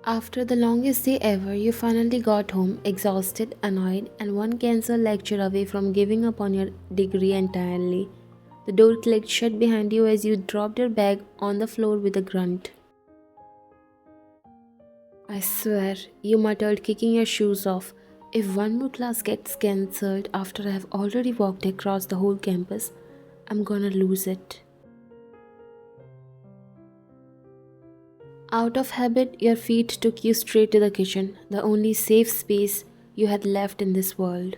After the longest day ever, you finally got home, exhausted, annoyed, and one cancelled lecture away from giving up on your degree entirely. The door clicked shut behind you as you dropped your bag on the floor with a grunt. I swear, you muttered, kicking your shoes off. If one more class gets cancelled after I have already walked across the whole campus, I'm gonna lose it. Out of habit, your feet took you straight to the kitchen, the only safe space you had left in this world.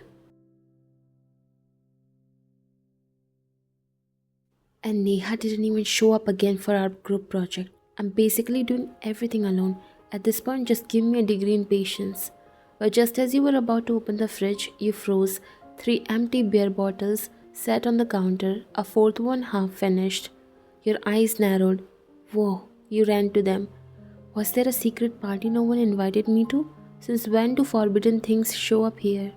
And Neha didn't even show up again for our group project. I'm basically doing everything alone. At this point, just give me a degree in patience. But just as you were about to open the fridge, you froze. Three empty beer bottles sat on the counter, a fourth one half finished. Your eyes narrowed. Whoa, you ran to them. Was there a secret party no one invited me to? Since when do forbidden things show up here?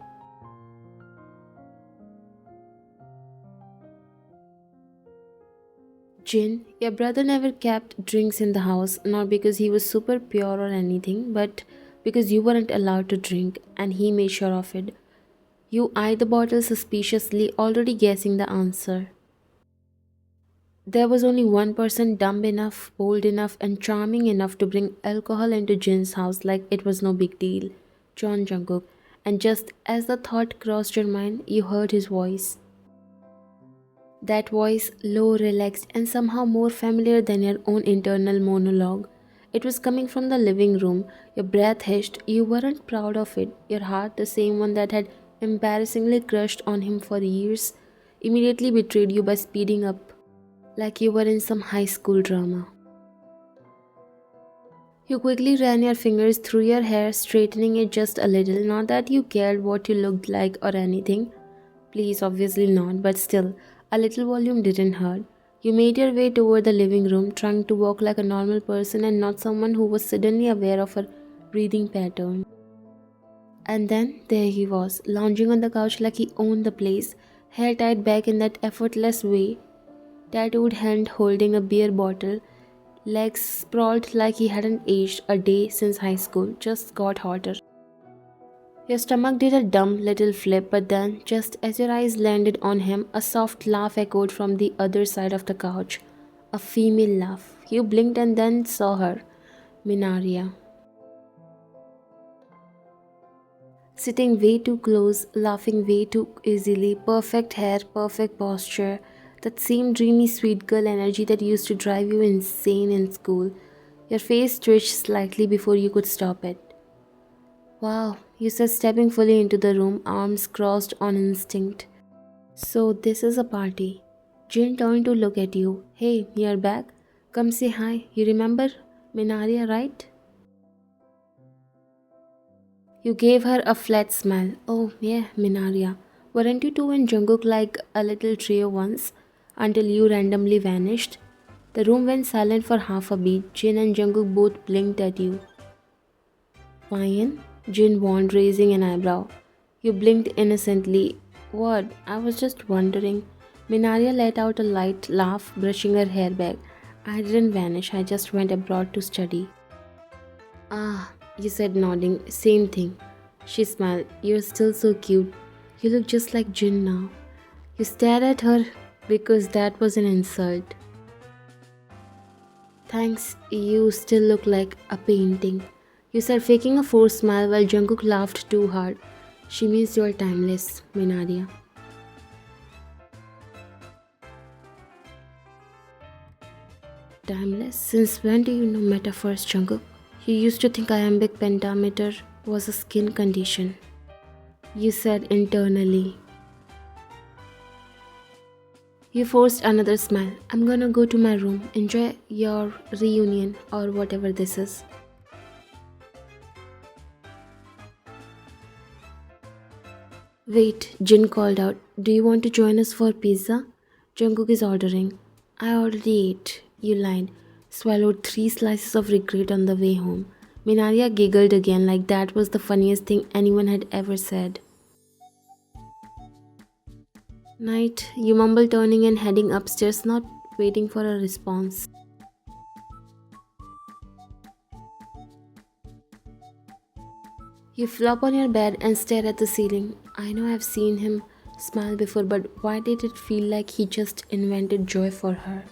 Jin, your brother never kept drinks in the house, not because he was super pure or anything, but because you weren't allowed to drink, and he made sure of it. You eyed the bottle suspiciously, already guessing the answer. There was only one person dumb enough, bold enough, and charming enough to bring alcohol into Jin's house like it was no big deal. John Jungkook. And just as the thought crossed your mind, you heard his voice. That voice, low, relaxed, and somehow more familiar than your own internal monologue. It was coming from the living room. Your breath hissed. You weren't proud of it. Your heart, the same one that had embarrassingly crushed on him for years, immediately betrayed you by speeding up like you were in some high school drama. You quickly ran your fingers through your hair, straightening it just a little. Not that you cared what you looked like or anything. Please, obviously not, but still, a little volume didn't hurt. You made your way toward the living room, trying to walk like a normal person and not someone who was suddenly aware of her breathing pattern. And then there he was, lounging on the couch like he owned the place, hair tied back in that effortless way, tattooed hand holding a beer bottle, legs sprawled like he hadn't aged a day since high school, just got hotter. Your stomach did a dumb little flip, but then, just as your eyes landed on him, a soft laugh echoed from the other side of the couch. A female laugh. You blinked and then saw her, Minaria, sitting way too close, laughing way too easily, perfect hair, perfect posture, that same dreamy sweet girl energy that used to drive you insane in school. Your face twitched slightly before you could stop it. Wow, you said, stepping fully into the room, arms crossed on instinct. So this is a party. Jin turned to look at you. Hey, you're back. Come say hi. You remember Minaria, right? You gave her a flat smile. Oh, yeah, Minaria. Weren't you two and Jungkook like a little trio once? Until you randomly vanished? The room went silent for half a beat. Jin and Jungkook both blinked at you. Fine, Jin warned, raising an eyebrow. You blinked innocently. What? I was just wondering. Minaria let out a light laugh, brushing her hair back. I didn't vanish, I just went abroad to study. Ah, you said, nodding. Same thing. She smiled. You're still so cute. You look just like Jin now. You stared at her because that was an insult. Thanks, you still look like a painting. You said, faking a forced smile while Jungkook laughed too hard. She means you're timeless, Minaria. Timeless? Since when do you know metaphors, Jungkook? You used to think iambic pentameter was a skin condition. You said internally. You forced another smile. I'm gonna go to my room, enjoy your reunion or whatever this is. Wait, Jin called out. Do you want to join us for pizza? Jungkook is ordering. I already ate. You lied. Swallowed 3 slices of regret on the way home. Minaria giggled again like that was the funniest thing anyone had ever said. Night, you mumbled, turning and heading upstairs, not waiting for a response. You flop on your bed and stare at the ceiling. I know I've seen him smile before, but why did it feel like he just invented joy for her?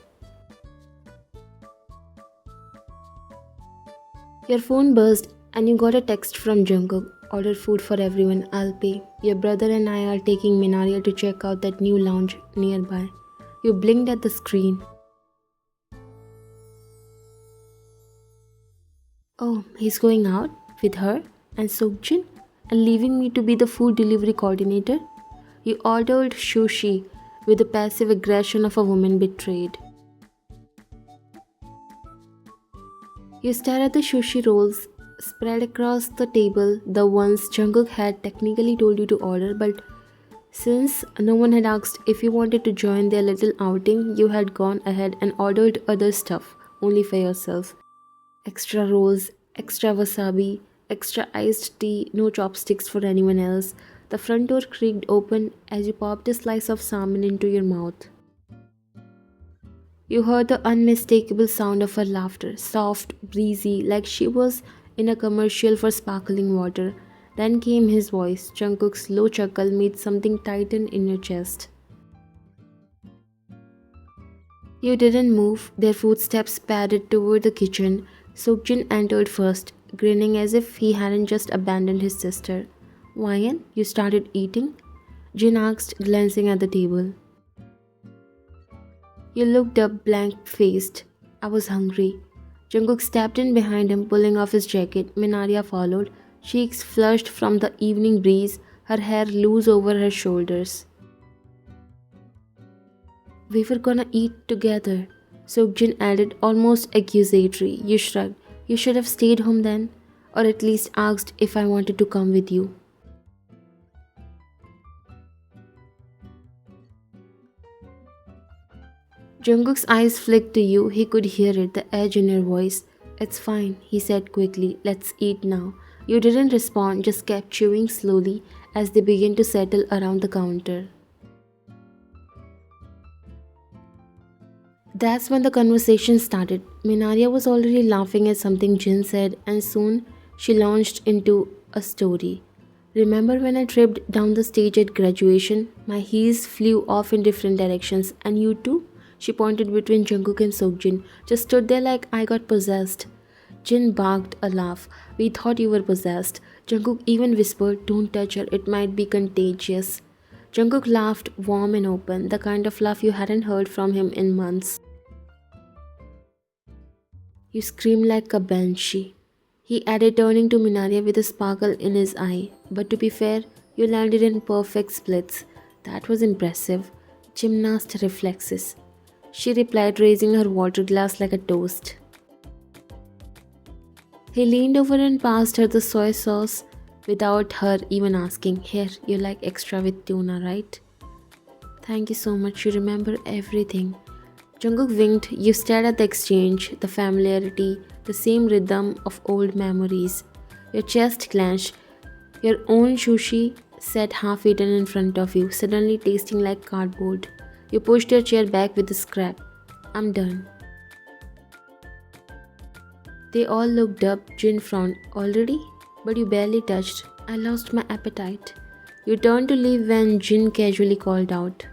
Your phone buzzed and you got a text from Jungkook. Order food for everyone, I'll pay. Your brother and I are taking Minaria to check out that new lounge nearby. You blinked at the screen. Oh, he's going out with her and Sokjin and leaving me to be the food delivery coordinator? You ordered sushi with the passive aggression of a woman betrayed. You stare at the sushi rolls spread across the table, the ones Jungkook had technically told you to order, but since no one had asked if you wanted to join their little outing, you had gone ahead and ordered other stuff only for yourself. Extra rolls, extra wasabi, extra iced tea, no chopsticks for anyone else. The front door creaked open as you popped a slice of salmon into your mouth. You heard the unmistakable sound of her laughter, soft, breezy, like she was in a commercial for sparkling water. Then came his voice. Jungkook's low chuckle made something tighten in your chest. You didn't move. Their footsteps padded toward the kitchen. Sokjin entered first, grinning as if he hadn't just abandoned his sister. Wyan, you started eating? Jin asked, glancing at the table. You looked up blank-faced. I was hungry. Jungkook stepped in behind him, pulling off his jacket. Minaria followed, cheeks flushed from the evening breeze, her hair loose over her shoulders. We were gonna eat together, Sokjin added, almost accusatory. You shrugged. You should have stayed home then, or at least asked if I wanted to come with you. Jungkook's eyes flicked to you. He could hear it, the edge in your voice. It's fine, he said quickly. Let's eat now. You didn't respond, just kept chewing slowly as they began to settle around the counter. That's when the conversation started. Minaria was already laughing at something Jin said, and soon she launched into a story. Remember when I tripped down the stage at graduation? My heels flew off in different directions, and you too? She pointed between Jungkook and Sokjin, just stood there like I got possessed. Jin barked a laugh. We thought you were possessed. Jungkook even whispered, don't touch her, it might be contagious. Jungkook laughed warm and open, the kind of laugh you hadn't heard from him in months. You screamed like a banshee, he added, turning to Minaria with a sparkle in his eye. But to be fair, you landed in perfect splits. That was impressive. Gymnast reflexes, she replied, raising her water glass like a toast. He leaned over and passed her the soy sauce without her even asking. Here, you like extra with tuna, right? Thank you so much, you remember everything. Jungkook winked. You stared at the exchange, the familiarity, the same rhythm of old memories. Your chest clenched. Your own sushi sat half eaten in front of you, suddenly tasting like cardboard. You pushed your chair back with a scrap. I'm done. They all looked up. Jin frowned. Already? But you barely touched. I lost my appetite. You turned to leave when Jin casually called out.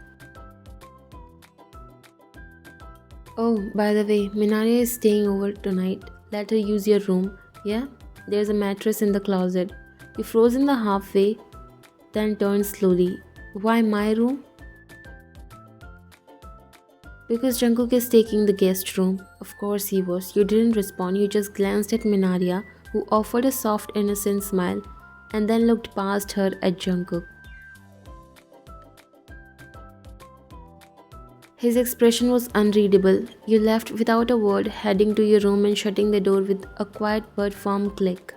Oh, by the way, Minaria is staying over tonight. Let her use your room. Yeah? There's a mattress in the closet. You froze in the halfway, then turned slowly. Why my room? Because Jungkook is taking the guest room. Of course he was. You didn't respond. You just glanced at Minaria, who offered a soft, innocent smile, and then looked past her at Jungkook. His expression was unreadable. You left without a word, heading to your room and shutting the door with a quiet but firm click.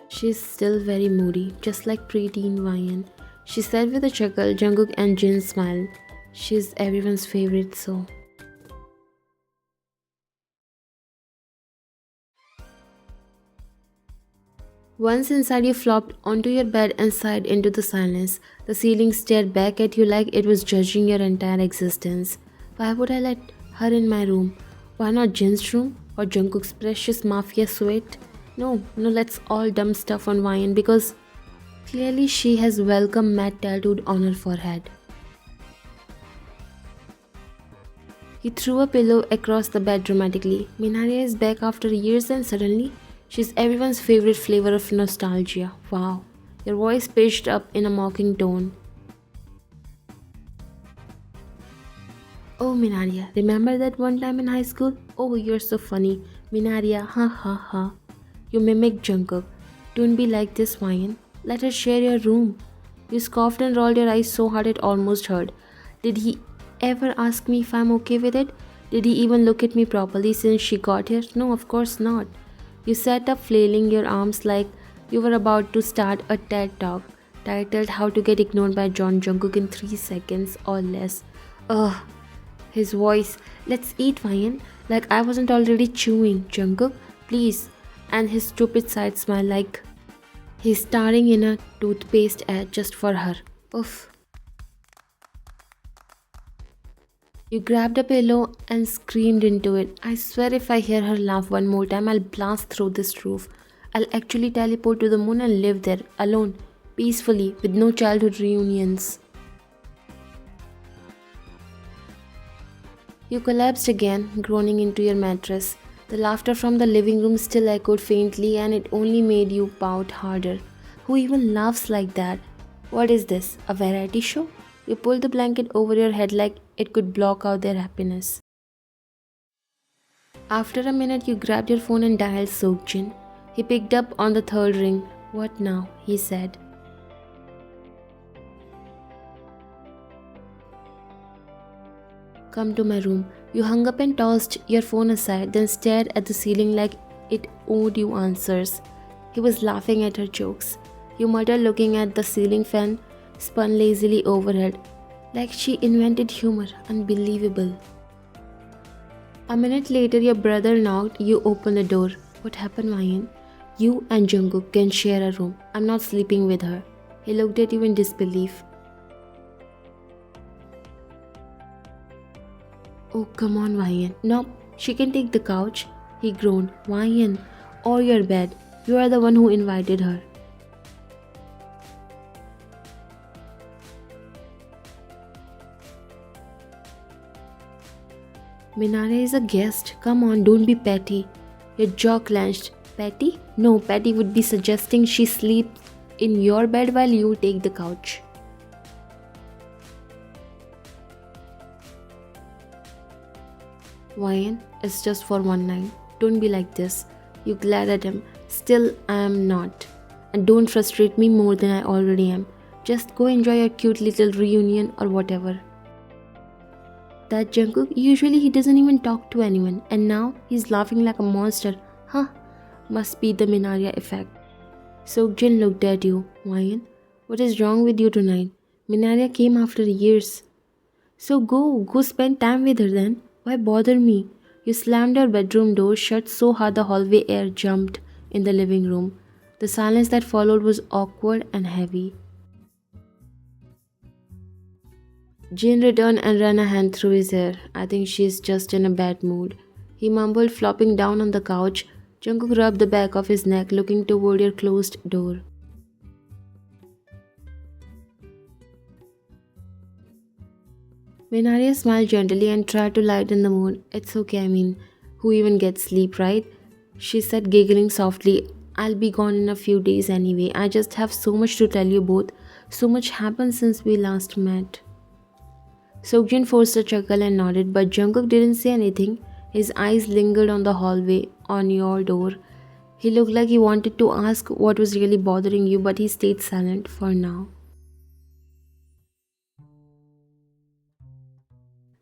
She's still very moody, just like preteen Wyan, she said with a chuckle. Jungkook and Jin smiled. She's everyone's favorite, so. Once inside, you flopped onto your bed and sighed into the silence. The ceiling stared back at you like it was judging your entire existence. Why would I let her in my room? Why not Jin's room? or Jungkook's precious Mafia sweat. No, no, let's all dumb stuff on Ryan because clearly she has welcome Matt tattooed on her forehead. He threw a pillow across the bed dramatically. Minaria is back after years and suddenly she's everyone's favorite flavor of nostalgia. Wow. Your voice pitched up in a mocking tone. Oh, Minaria, remember that one time in high school? Oh, you're so funny. Minaria, ha ha ha. You mimicked Jungkook. Don't be like this, Ryan. Let us share your room. You scoffed and rolled your eyes so hard it almost hurt. Did he ever ask me if I'm okay with it? Did he even look at me properly since she got here? No, of course not. You sat up flailing your arms like you were about to start a TED talk titled How to Get Ignored by John Jungkook in 3 seconds or less. Ugh. His voice, let's eat, Ryan. Like I wasn't already chewing. Jungkook, please. And his stupid side smile like he's starring in a toothpaste ad just for her. Oof. You grabbed a pillow and screamed into it. I swear if I hear her laugh one more time, I'll blast through this roof. I'll actually teleport to the moon and live there, alone, peacefully, with no childhood reunions. You collapsed again, groaning into your mattress. The laughter from the living room still echoed faintly and it only made you pout harder. Who even laughs like that? What is this? A variety show? You pulled the blanket over your head like it could block out their happiness. After a minute, you grabbed your phone and dialed Sokjin. He picked up on the third ring. What now? He said. Come to my room. You hung up and tossed your phone aside, then stared at the ceiling like it owed you answers. He was laughing at her jokes. You muttered, looking at the ceiling fan spun lazily overhead. Like she invented humor. Unbelievable. A minute later, your brother knocked. You opened the door. What happened, Ryan? You and Jungkook can share a room. I'm not sleeping with her. He looked at you in disbelief. Oh, come on, Ryan. No, she can take the couch. He groaned. Ryan, or your bed. You are the one who invited her. Minare is a guest. Come on, don't be petty. Your jaw clenched. Petty? No, petty would be suggesting she sleeps in your bed while you take the couch. Ryan, it's just for one night. Don't be like this. You glared at him. Still, I am not. And don't frustrate me more than I already am. Just go enjoy your cute little reunion or whatever. That Jungkook, usually he doesn't even talk to anyone. And now he's laughing like a monster. Huh? Must be the Minaria effect. Sokjin looked at you. Ryan, what is wrong with you tonight? Minaria came after years. So go spend time with her then. Why bother me? You slammed your bedroom door shut so hard the hallway air jumped in the living room. The silence that followed was awkward and heavy. Jin returned and ran a hand through his hair. I think she's just in a bad mood. He mumbled, flopping down on the couch. Jungkook rubbed the back of his neck, looking toward your closed door. Minaria smiled gently and tried to lighten the mood. It's okay, who even gets sleep, right? She said, giggling softly. I'll be gone in a few days anyway. I just have so much to tell you both. So much happened since we last met. Sokjin forced a chuckle and nodded, but Jungkook didn't say anything. His eyes lingered on the hallway, on your door. He looked like he wanted to ask what was really bothering you, but he stayed silent for now.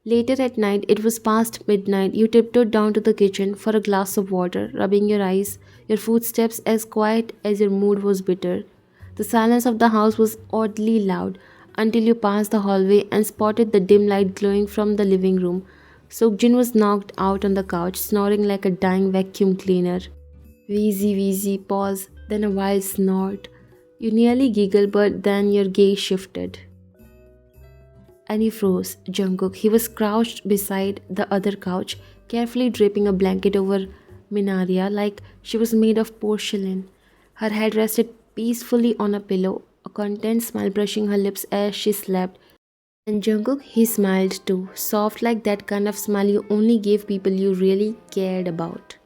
Later at night, it was past midnight. You tiptoed down to the kitchen for a glass of water, rubbing your eyes, your footsteps as quiet as your mood was bitter. The silence of the house was oddly loud until you passed the hallway and spotted the dim light glowing from the living room. Sokjin was knocked out on the couch, snoring like a dying vacuum cleaner. Wheezy, wheezy, pause, then a wild snort. You nearly giggled, but then your gaze shifted. And he froze. Jungkook. He was crouched beside the other couch, carefully draping a blanket over Minaria like she was made of porcelain. Her head rested peacefully on a pillow, a content smile brushing her lips as she slept. And Jungkook, he smiled too, soft like that kind of smile you only gave people you really cared about.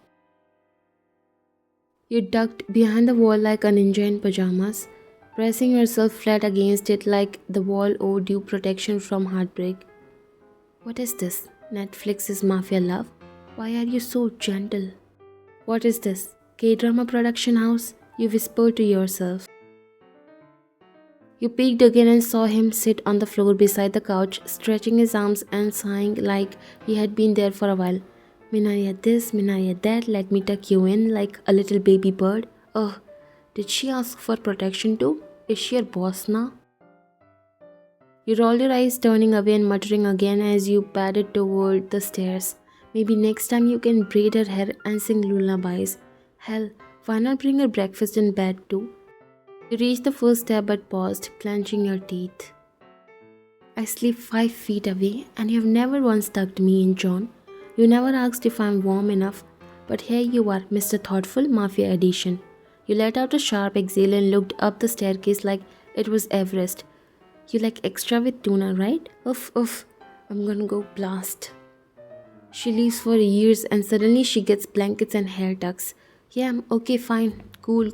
You ducked behind the wall like a ninja in pajamas, pressing yourself flat against it like the wall owed you protection from heartbreak. What is this? Netflix's Mafia love? Why are you so gentle? What is this? K-drama production house? You whispered to yourself. You peeked again and saw him sit on the floor beside the couch, stretching his arms and sighing like he had been there for a while. Minaya this, Minaya that, let me tuck you in like a little baby bird. Oh, did she ask for protection too? Is she your boss now? You rolled your eyes, turning away and muttering again as you padded toward the stairs. Maybe next time you can braid her hair and sing lullabies. Hell, why not bring her breakfast in bed too? You reached the first step but paused, clenching your teeth. I sleep 5 feet away, and you've never once tucked me in, John. You never asked if I'm warm enough. But here you are, Mr. Thoughtful Mafia Edition. You let out a sharp exhale and looked up the staircase like it was Everest. You like extra with tuna, right? Oof, I'm gonna go blast. She leaves for years and suddenly she gets blankets and hair tucks. Yeah, okay, fine. Cool.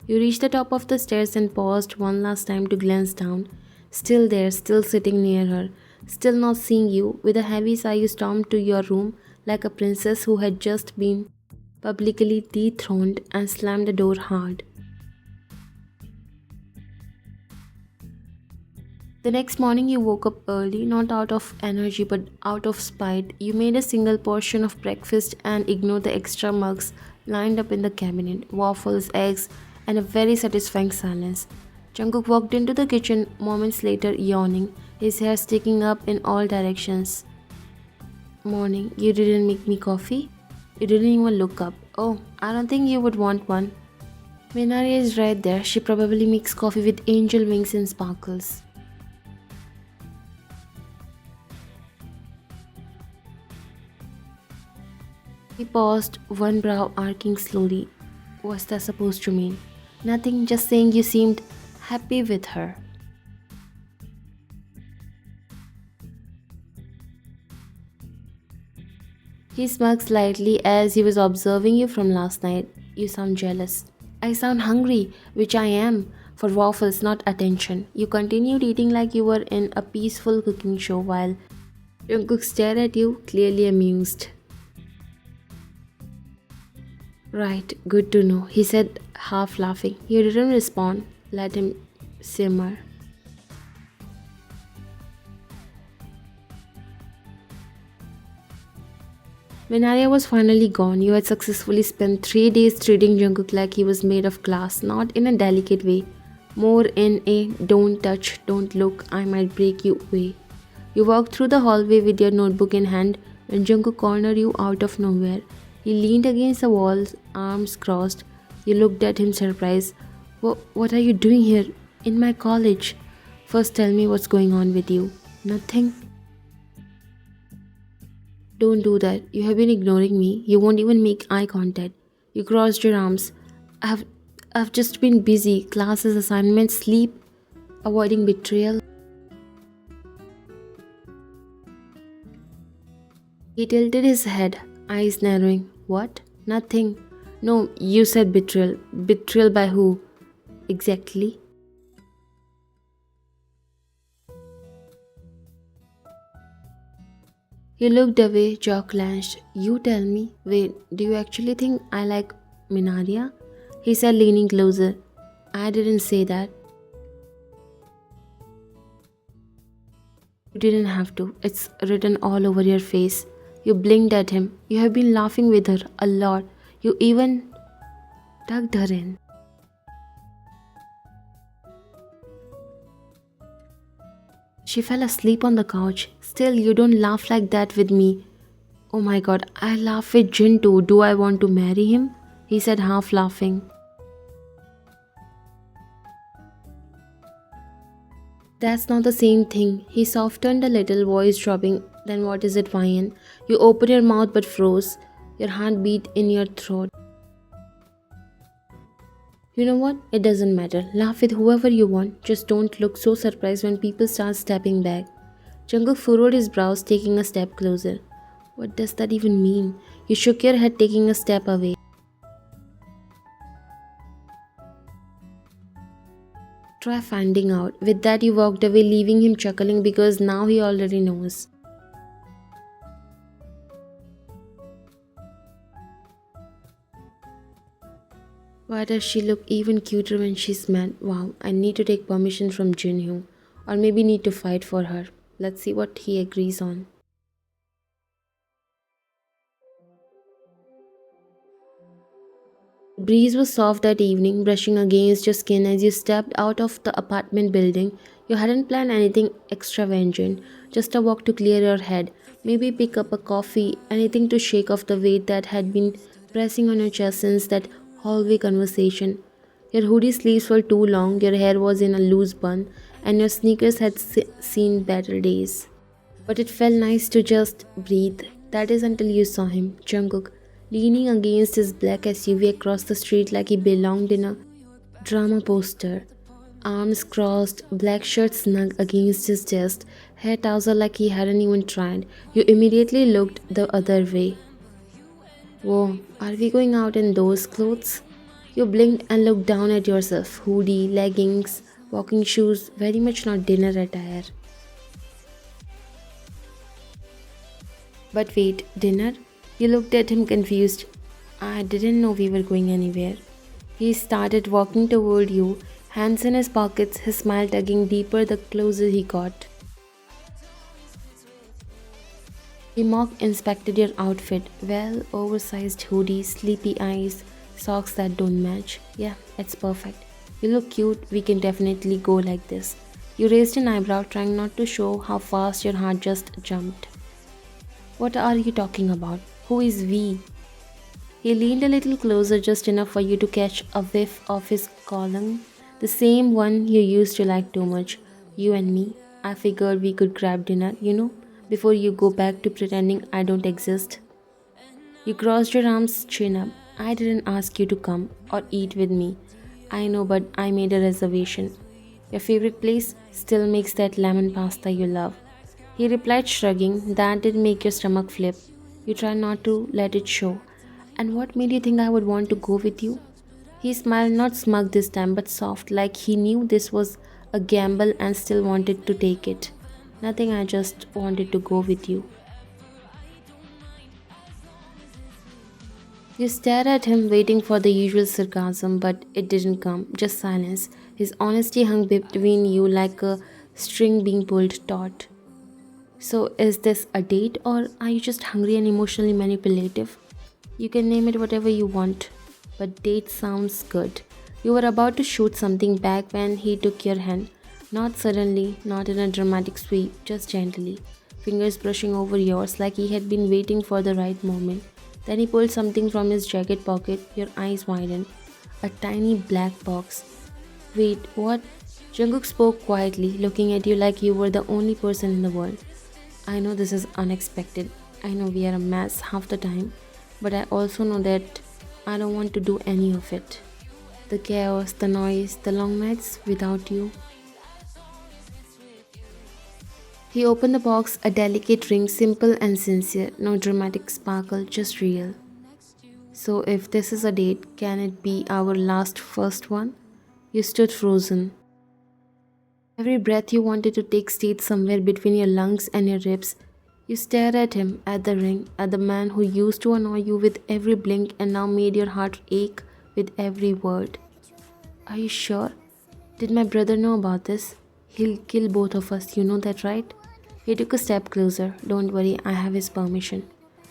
You reached the top of the stairs and paused one last time to glance down. Still there, still sitting near her, still not seeing you. With a heavy sigh, you stormed to your room like a princess who had just been publicly dethroned and slammed the door hard. The next morning, you woke up early, not out of energy but out of spite. You made a single portion of breakfast and ignored the extra mugs lined up in the cabinet, waffles, eggs, and a very satisfying silence. Jungkook walked into the kitchen moments later, yawning, his hair sticking up in all directions. Morning, you didn't make me coffee? You didn't even look up. Oh, I don't think you would want one. Minaria is right there. She probably makes coffee with angel wings and sparkles. He paused, one brow arcing slowly. What's that supposed to mean? Nothing, just saying you seemed happy with her. He smirked slightly as he was observing you from last night. You sound jealous. I sound hungry, which I am, for waffles, not attention. You continued eating like you were in a peaceful cooking show while Jungkook stared at you, clearly amused. Right, good to know, he said, half laughing. You didn't respond. Let him simmer. When Arya was finally gone, you had successfully spent 3 days treating Jungkook like he was made of glass, not in a delicate way, more in a don't touch, don't look, I might break you way. You walked through the hallway with your notebook in hand when Jungkook cornered you out of nowhere. He leaned against the wall, arms crossed. You looked at him surprised. What are you doing here? In my college? First tell me what's going on with you. Nothing. Don't do that. You have been ignoring me. You won't even make eye contact. You crossed your arms. I've just been busy. Classes, assignments, sleep, avoiding betrayal. He tilted his head, eyes narrowing. What? Nothing. No, you said betrayal. Betrayal by who? Exactly. He looked away, jaw clenched. You tell me. Wait, do you actually think I like Minaria? He said, leaning closer. I didn't say that. You didn't have to. It's written all over your face. You blinked at him. You have been laughing with her a lot. You even tucked her in. She fell asleep on the couch. Still, you don't laugh like that with me. Oh my god, I laugh with Jin too. Do I want to marry him? He said, half laughing. That's not the same thing. He softened a little, voice dropping. Then what is it, Vian? You opened your mouth but froze. your heart beat in your throat. You know what? It doesn't matter. Laugh with whoever you want, just don't look so surprised when people start stepping back. Jungkook furrowed his brows, taking a step closer. What does that even mean? You shook your head, taking a step away. Try finding out. With that, you walked away, leaving him chuckling because now he already knows. Why does she look even cuter when she's mad? Wow, I need to take permission from Junhyun. Or maybe need to fight for her. Let's see what he agrees on. The breeze was soft that evening, brushing against your skin as you stepped out of the apartment building. You hadn't planned anything extravagant, just a walk to clear your head, maybe pick up a coffee, anything to shake off the weight that had been pressing on your chest since that hallway conversation. Your hoodie sleeves were too long, your hair was in a loose bun, and your sneakers had seen better days. But it felt nice to just breathe. That is until you saw him, Jungkook, leaning against his black SUV across the street like he belonged in a drama poster. Arms crossed, black shirt snug against his chest, hair tousled like he hadn't even tried. You immediately looked the other way. Whoa, are we going out in those clothes? You blinked and looked down at yourself. Hoodie, leggings, walking shoes, very much not dinner attire. But wait, dinner? You looked at him confused. I didn't know we were going anywhere. He started walking toward you, hands in his pockets, his smile tugging deeper the closer he got. He mock inspected your outfit. Well, oversized hoodie, sleepy eyes, socks that don't match. Yeah, it's perfect. You look cute, we can definitely go like this. You raised an eyebrow, trying not to show how fast your heart just jumped. What are you talking about? Who is we? He leaned a little closer, just enough for you to catch a whiff of his cologne. The same one you used to like too much. You and me. I figured we could grab dinner, before you go back to pretending I don't exist. You crossed your arms, chin up. I didn't ask you to come or eat with me. I know, but I made a reservation. Your favorite place still makes that lemon pasta you love. He replied, shrugging. That did make your stomach flip. You try not to let it show. And what made you think I would want to go with you? He smiled, not smug this time, but soft, like he knew this was a gamble and still wanted to take it. Nothing, I just wanted to go with you. You stared at him, waiting for the usual sarcasm, but it didn't come, just silence. His honesty hung between you like a string being pulled taut. So, is this a date or are you just hungry and emotionally manipulative? You can name it whatever you want, but date sounds good. You were about to shoot something back when he took your hand. Not suddenly, not in a dramatic sweep, just gently. Fingers brushing over yours like he had been waiting for the right moment. Then he pulled something from his jacket pocket, your eyes widened. A tiny black box. Wait, what? Jungkook spoke quietly, looking at you like you were the only person in the world. I know this is unexpected. I know we are a mess half the time, but I also know that I don't want to do any of it. The chaos, the noise, the long nights without you. He opened the box, a delicate ring, simple and sincere, no dramatic sparkle, just real. So, if this is a date, can it be our last first one? You stood frozen. Every breath you wanted to take stayed somewhere between your lungs and your ribs. You stared at him, at the ring, at the man who used to annoy you with every blink and now made your heart ache with every word. Are you sure? Did my brother know about this? He'll kill both of us, you know that, right? He took a step closer. Don't worry, I have his permission.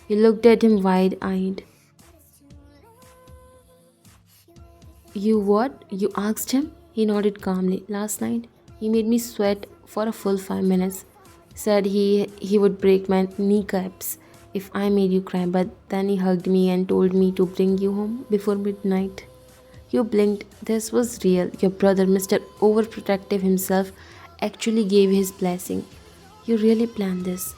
You looked at him wide eyed. You what? You asked him? He nodded calmly. Last night, he made me sweat for a full 5 minutes. Said he would break my kneecaps if I made you cry, but then he hugged me and told me to bring you home before midnight. You blinked. This was real. Your brother, Mr. Overprotective himself, actually gave his blessing. You really planned this.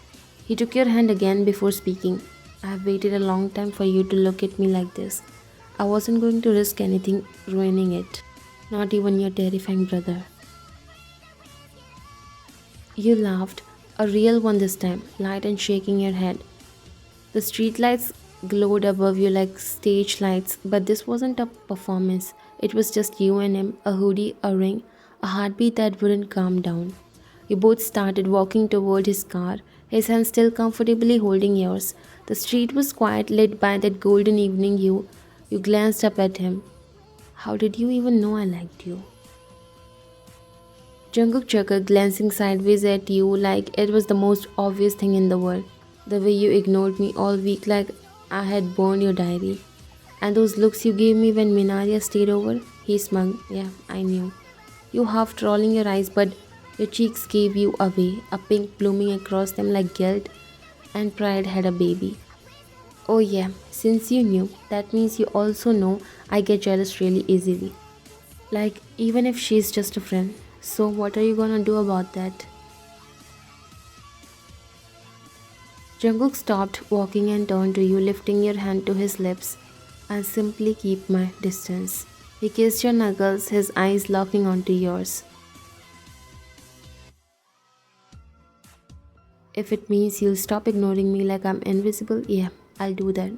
He took your hand again before speaking. I've waited a long time for you to look at me like this. I wasn't going to risk anything ruining it. Not even your terrifying brother. You laughed, a real one this time, light and shaking your head. The streetlights glowed above you like stage lights, but this wasn't a performance. It was just you and him, a hoodie, a ring, a heartbeat that wouldn't calm down. You both started walking toward his car, his hand still comfortably holding yours. The street was quiet, lit by that golden evening hue. You glanced up at him. How did you even know I liked you? Jungkook chuckled, glancing sideways at you like it was the most obvious thing in the world. The way you ignored me all week like I had burned your diary. And those looks you gave me when Minaria stayed over? He smiled. Yeah, I knew. You half rolling your eyes, but your cheeks gave you away, a pink blooming across them like guilt and pride had a baby. Oh, yeah, since you knew, that means you also know I get jealous really easily. Like, even if she's just a friend. So, what are you gonna do about that? Jungkook stopped walking and turned to you, lifting your hand to his lips. I'll simply keep my distance. He kissed your knuckles, his eyes locking onto yours. If it means you'll stop ignoring me like I'm invisible, yeah, I'll do that.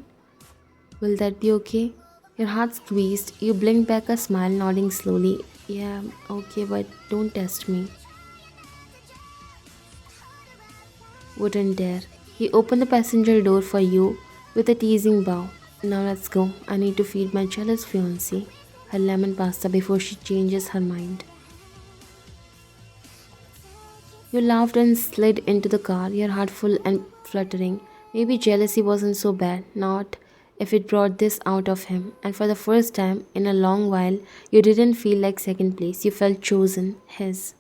Will that be okay? Your heart squeezed, you blinked back a smile, nodding slowly. Yeah, okay, but don't test me. Wouldn't dare. He opened the passenger door for you with a teasing bow. Now let's go. I need to feed my jealous fiancée her lemon pasta before she changes her mind. You laughed and slid into the car, your heart full and fluttering. Maybe jealousy wasn't so bad, not if it brought this out of him. And for the first time in a long while, you didn't feel like second place. You felt chosen, his.